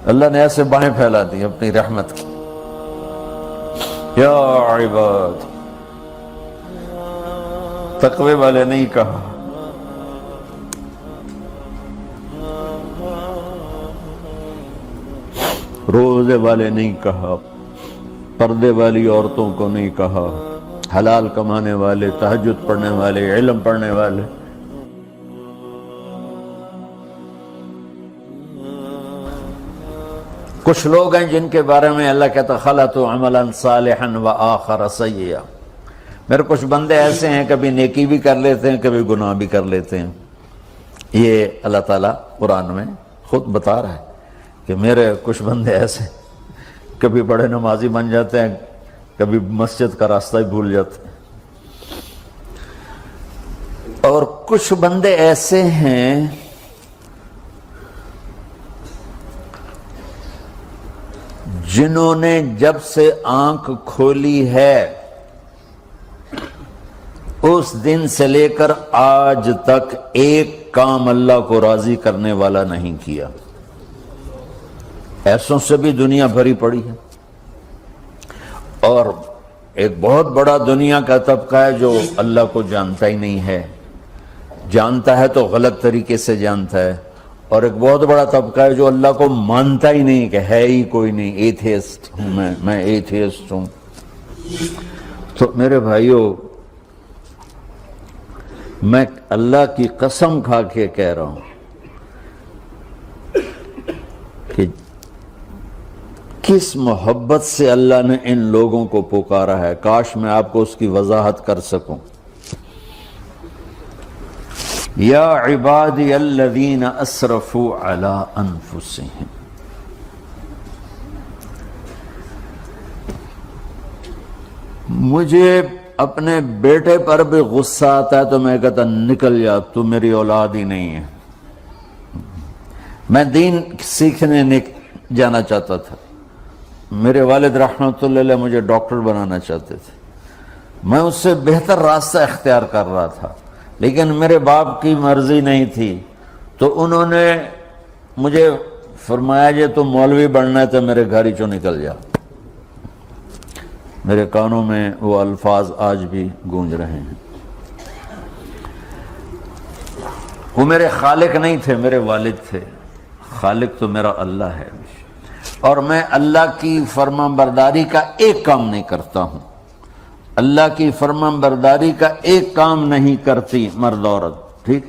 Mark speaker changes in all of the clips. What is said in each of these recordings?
Speaker 1: اللہ نے ایسے باہیں پھیلا دی اپنی رحمت کی. یا عباد، تقوی والے نہیں کہا، روزے والے نہیں کہا، پردے والی عورتوں کو نہیں کہا، حلال کمانے والے، تہجد پڑھنے والے، علم پڑھنے والے. کچھ لوگ ہیں جن کے بارے میں اللہ کہتا خلطوا عملا صالحا وآخر سیئا. میرے کچھ بندے ایسے ہیں کبھی نیکی بھی کر لیتے ہیں، کبھی گناہ بھی کر لیتے ہیں. یہ اللہ تعالیٰ قرآن میں خود بتا رہا ہے کہ میرے کچھ بندے ایسے کبھی بڑے نمازی بن جاتے ہیں، کبھی مسجد کا راستہ ہی بھول جاتے ہیں. اور کچھ بندے ایسے ہیں جنہوں نے جب سے آنکھ کھولی ہے اس دن سے لے کر آج تک ایک کام اللہ کو راضی کرنے والا نہیں کیا. ایسوں سے بھی دنیا بھری پڑی ہے. اور ایک بہت بڑا دنیا کا طبقہ ہے جو اللہ کو جانتا ہی نہیں ہے، جانتا ہے تو غلط طریقے سے جانتا ہے. اور ایک بہت بڑا طبقہ ہے جو اللہ کو مانتا ہی نہیں کہ ہے ہی کوئی نہیں. ایتھیسٹ ہوں میں ایتھیسٹ ہوں. تو میرے بھائیوں، میں اللہ کی قسم کھا کے کہہ رہا ہوں کہ کس محبت سے اللہ نے ان لوگوں کو پکارا ہے، کاش میں آپ کو اس کی وضاحت کر سکوں. یا عبادی الذین اسرفوا علی انفسہم. مجھے اپنے بیٹے پر بھی غصہ آتا ہے تو میں کہتا نکل جا، تو میری اولاد ہی نہیں ہے. میں دین سیکھنے جانا چاہتا تھا. میرے والد رحمۃ اللہ علیہ مجھے ڈاکٹر بنانا چاہتے تھے. میں اس سے بہتر راستہ اختیار کر رہا تھا، لیکن میرے باپ کی مرضی نہیں تھی. تو انہوں نے مجھے فرمایا جی تو مولوی بننا ہے تو میرے گھر ہی چوں نکل جا. میرے کانوں میں وہ الفاظ آج بھی گونج رہے ہیں. وہ میرے خالق نہیں تھے، میرے والد تھے. خالق تو میرا اللہ ہے، اور میں اللہ کی فرمان برداری کا ایک کام نہیں کرتا ہوں. اللہ کی فرمان برداری کا ایک کام نہیں کرتی مرد عورت. ٹھیک،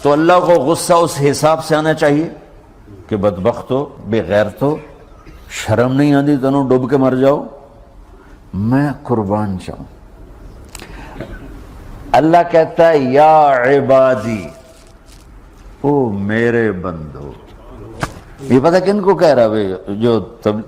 Speaker 1: تو اللہ کو غصہ اس حساب سے آنا چاہیے کہ بدبخت ہو، بے غیرت ہو، شرم نہیں آتی تنوں ڈوب کے مر جاؤ. میں قربان جاؤں. اللہ کہتا ہے یا عبادی، او میرے بندو. یہ پتہ کن کو کہہ رہا ہے؟ جو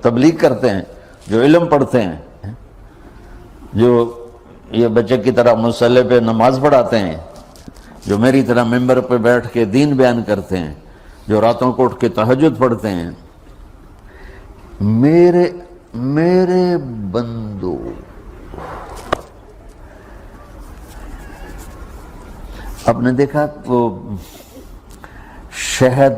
Speaker 1: تبلیغ کرتے ہیں، جو علم پڑھتے ہیں، جو یہ بچے کی طرح مصلی پہ نماز پڑھاتے ہیں، جو میری طرح ممبر پہ بیٹھ کے دین بیان کرتے ہیں، جو راتوں کو اٹھ کے تہجد پڑھتے ہیں. میرے بندو، آپ نے دیکھا وہ شہد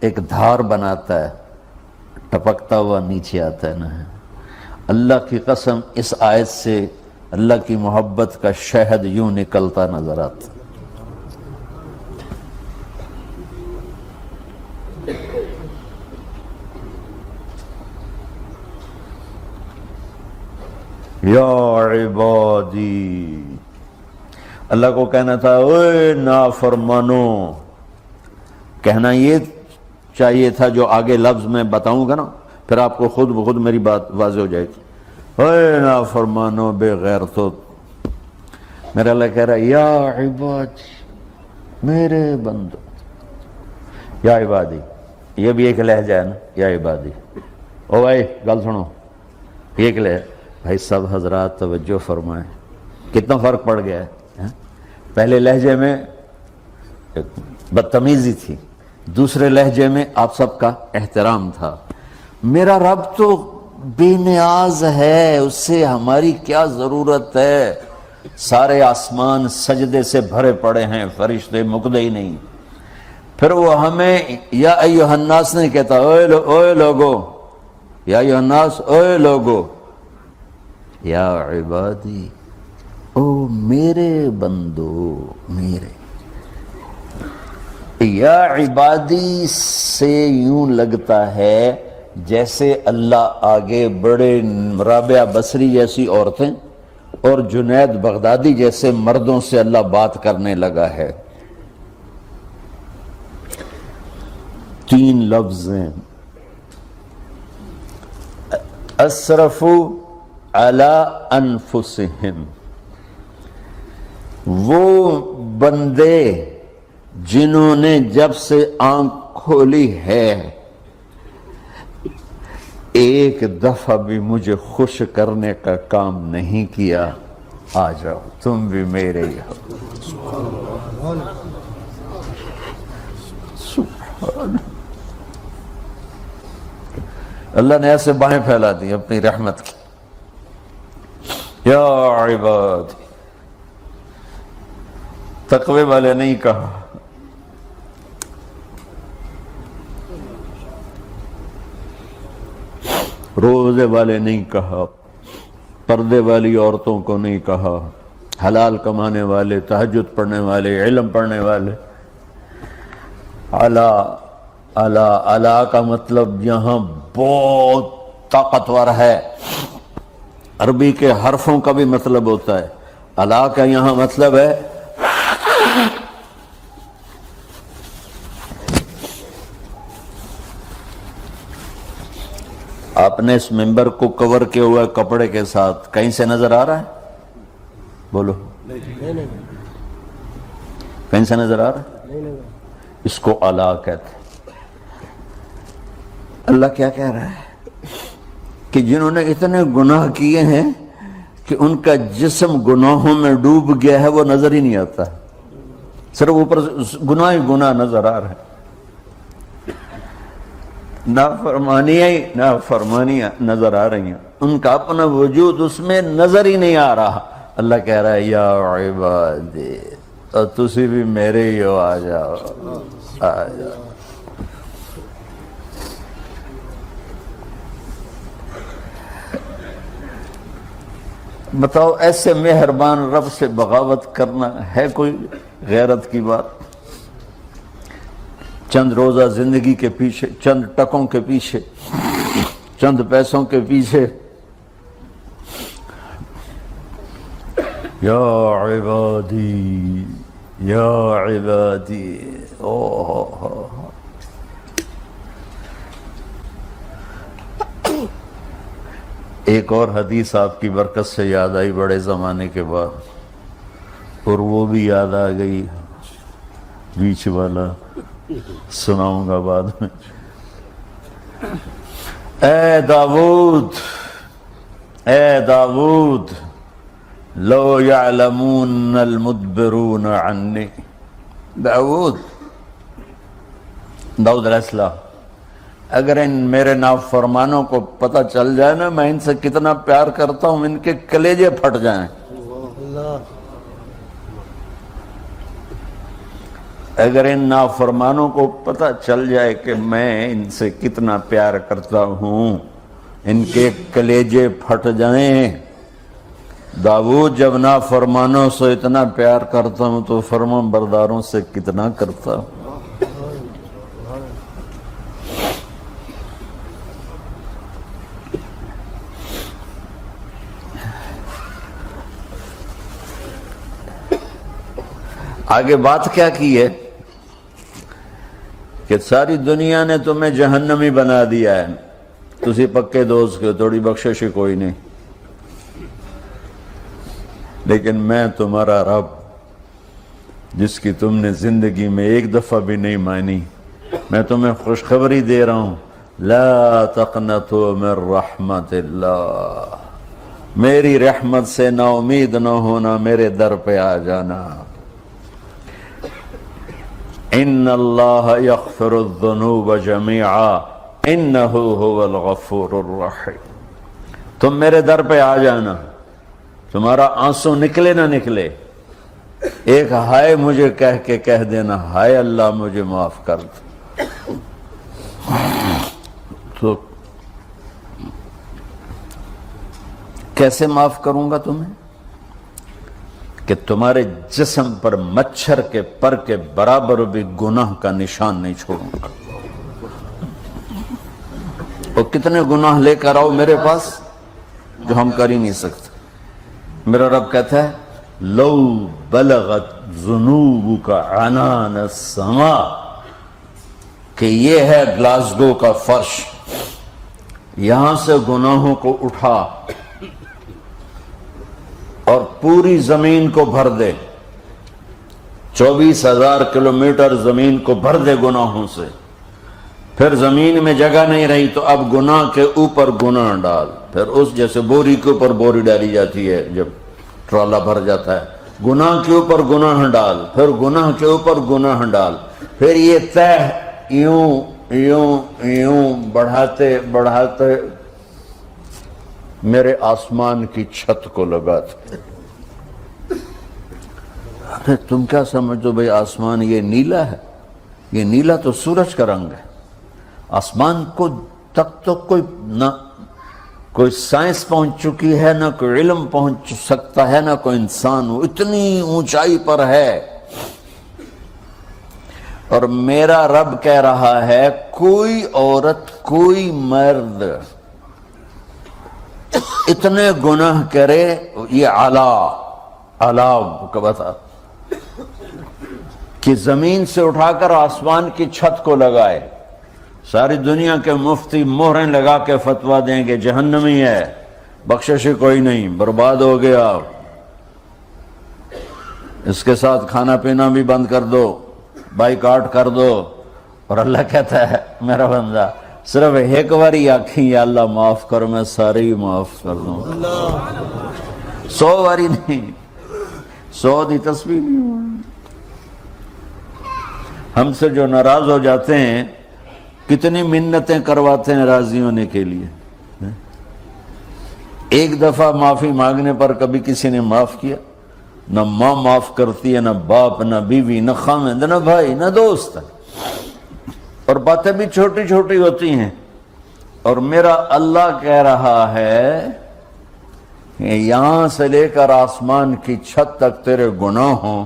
Speaker 1: ایک دھار بناتا ہے، ٹپکتا ہوا نیچے آتا ہے نا. اللہ کی قسم اس آیت سے اللہ کی محبت کا شہد یوں نکلتا نظر آتا. یا عبادی، اللہ کو کہنا تھا اوے نافرمانو. کہنا یہ چاہیے تھا جو آگے لفظ میں بتاؤں گا نا، پھر آپ کو خود بخود میری بات واضح ہو جائے گی. اوے نافرمانو، بے غیرتو. میرا اللہ کہہ رہا ہے یا عبادی، میرے بندو. یا عبادی یہ بھی ایک لہجہ ہے نا، یا عبادی. او بھائی گل سنو، یہ ایک لہجہ. بھائی سب حضرات توجہ فرمائیں، کتنا فرق پڑ گیا ہے. پہلے لہجے میں بدتمیزی تھی، دوسرے لہجے میں آپ سب کا احترام تھا. میرا رب تو بے نیاز ہے، اس سے ہماری کیا ضرورت ہے. سارے آسمان سجدے سے بھرے پڑے ہیں، فرشتے مکدے ہی نہیں. پھر وہ ہمیں یا ایھا الناس نہیں کہتا، اوے لوگو، یا ایھا الناس، اوے لوگو، یا عبادی، او میرے بندو، میرے یا عبادی سے یوں لگتا ہے جیسے اللہ آگے بڑے رابعہ بصری جیسی عورتیں اور جنید بغدادی جیسے مردوں سے اللہ بات کرنے لگا ہے۔ 3 لفظ ہیں، اسرفوا علی انفسہم، وہ بندے جنہوں نے جب سے آنکھ کھولی ہے ایک دفعہ بھی مجھے خوش کرنے کا کام نہیں کیا، آ جاؤ تم بھی میرے ہی ہو۔ سبحان اللہ نے ایسے باہیں پھیلا دی اپنی رحمت کی۔ یا عباد، تقوی والے نہیں کہا، روزے والے نہیں کہا، پردے والی عورتوں کو نہیں کہا، حلال کمانے والے، تہجد پڑھنے والے، علم پڑھنے والے۔ اعلیٰ کا مطلب یہاں بہت طاقتور ہے، عربی کے حرفوں کا بھی مطلب ہوتا ہے۔ اعلیٰ کا یہاں مطلب ہے آپ نے اس ممبر کو کور کیا ہوا ہے کپڑے کے ساتھ، کہیں سے نظر آ رہا ہے؟ بولو، کہیں سے نظر آ رہا ہے؟ اس کو اعلیٰ کہتے ہیں۔ اللہ کیا کہہ رہا ہے کہ جنہوں نے اتنے گناہ کیے ہیں کہ ان کا جسم گناہوں میں ڈوب گیا ہے، وہ نظر ہی نہیں آتا، صرف اوپر گناہ ہی گناہ نظر آ رہا ہے، نافرمانیاں نظر آ رہی ہیں، ان کا اپنا وجود اس میں نظر ہی نہیں آ رہا۔ اللہ کہہ رہا ہے یا عبادی، اور تسی بھی میرے ہی ہو، آ جاؤ آ جاؤ۔ بتاؤ ایسے مہربان رب سے بغاوت کرنا ہے کوئی غیرت کی بات؟ چند روزہ زندگی کے پیچھے، چند ٹکوں کے پیچھے، چند پیسوں کے پیچھے، یا عبادی یا عبادی، ایک اور حدیث آپ کی برکت سے یاد آئی بڑے زمانے کے بعد، اور وہ بھی یاد آ گئی، بیچ والا سناؤں گا بعد میں۔ اے داؤد، اے داؤد، لو یعلمون المدبرون عنی، داؤد علیہ السلام، اگر ان میرے نافرمانوں کو پتہ چل جائے نا میں ان سے کتنا پیار کرتا ہوں، ان کے کلیجے پھٹ جائیں۔ اگر ان نافرمانوں کو پتہ چل جائے کہ میں ان سے کتنا پیار کرتا ہوں، ان کے کلیجے پھٹ جائیں۔ داؤد جب نافرمانوں سے اتنا پیار کرتا ہوں تو فرمان برداروں سے کتنا کرتا ہوں۔ آگے بات کیا کی ہے کہ ساری دنیا نے تمہیں جہنمی بنا دیا ہے، تسی پکے دوست کے، تھوڑی بخشش کوئی نہیں، لیکن میں تمہارا رب جس کی تم نے زندگی میں ایک دفعہ بھی نہیں مانی، میں تمہیں خوشخبری دے رہا ہوں، لا تقنطوا من رحمت اللہ، میری رحمت سے نا امید نہ ہونا، میرے در پہ آ جانا۔ ان اللہ یغفر الذنوب جميعا انہ هو الغفور الرحیم، تم میرے در پہ آ جانا، تمہارا آنسو نکلے نہ نکلے، ایک ہائے مجھے کہہ کے کہہ دینا، ہائے اللہ مجھے معاف کر دے۔ تو کیسے معاف کروں گا تمہیں؟ کہ تمہارے جسم پر مچھر کے پر کے برابر بھی گناہ کا نشان نہیں چھوڑوں گا۔ اور کتنے گناہ لے کر آؤ میرے پاس جو ہم کر ہی نہیں سکتے۔ میرا رب کہتا ہے لو بلغت ذنوبک عنان السماء، کہ یہ ہے گلاسگو کا فرش، یہاں سے گناہوں کو اٹھا اور پوری زمین کو بھر دے، 24,000 کلومیٹر زمین کو بھر دے گناہوں سے، پھر زمین میں جگہ نہیں رہی تو اب گناہ کے اوپر گناہ ڈال، پھر اس جیسے بوری کے اوپر بوری ڈالی جاتی ہے جب ٹرالا بھر جاتا ہے، گناہ کے اوپر گناہ ڈال، پھر گناہ کے اوپر گناہ ڈال، پھر یہ تہ یوں یوں یوں بڑھاتے بڑھاتے میرے آسمان کی چھت کو لگاتے۔ ارے تم کیا سمجھو بھئی آسمان یہ نیلا ہے؟ یہ نیلا تو سورج کا رنگ ہے۔ آسمان کو تک تو کوئی سائنس پہنچ چکی ہے، نہ کوئی علم پہنچ سکتا ہے، نہ کوئی انسان، وہ اتنی اونچائی پر ہے۔ اور میرا رب کہہ رہا ہے کوئی عورت کوئی مرد اتنے گناہ کرے، یہ کا بتا کہ زمین سے اٹھا کر آسمان کی چھت کو لگائے، ساری دنیا کے مفتی مہریں لگا کے فتویٰ دیں گے جہنمی ہے، بخشش کوئی نہیں، برباد ہو گیا، اس کے ساتھ کھانا پینا بھی بند کر دو، بائیکاٹ کر دو۔ اور اللہ کہتا ہے میرا بندہ صرف ایک باری آکھیں یا اللہ معاف کر، میں سارے ہی معاف کر دوں، 100 باری نہیں، 100 دی تسبیح نہیں۔ ہم سے جو ناراض ہو جاتے ہیں کتنی منتیں کرواتے ہیں راضی ہونے کے لیے، ایک دفعہ معافی مانگنے پر کبھی کسی نے معاف کیا؟ نہ ماں معاف کرتی ہے، نہ باپ، نہ بیوی، نہ خامند، نہ بھائی، نہ دوست، اور باتیں بھی چھوٹی چھوٹی ہوتی ہیں۔ اور میرا اللہ کہہ رہا ہے کہ یہاں سے لے کر آسمان کی چھت تک تیرے گناہ ہوں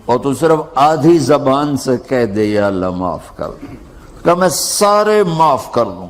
Speaker 1: اور تو صرف آدھی زبان سے کہہ دے یا اللہ معاف کر دوں، کہ میں سارے معاف کر دوں۔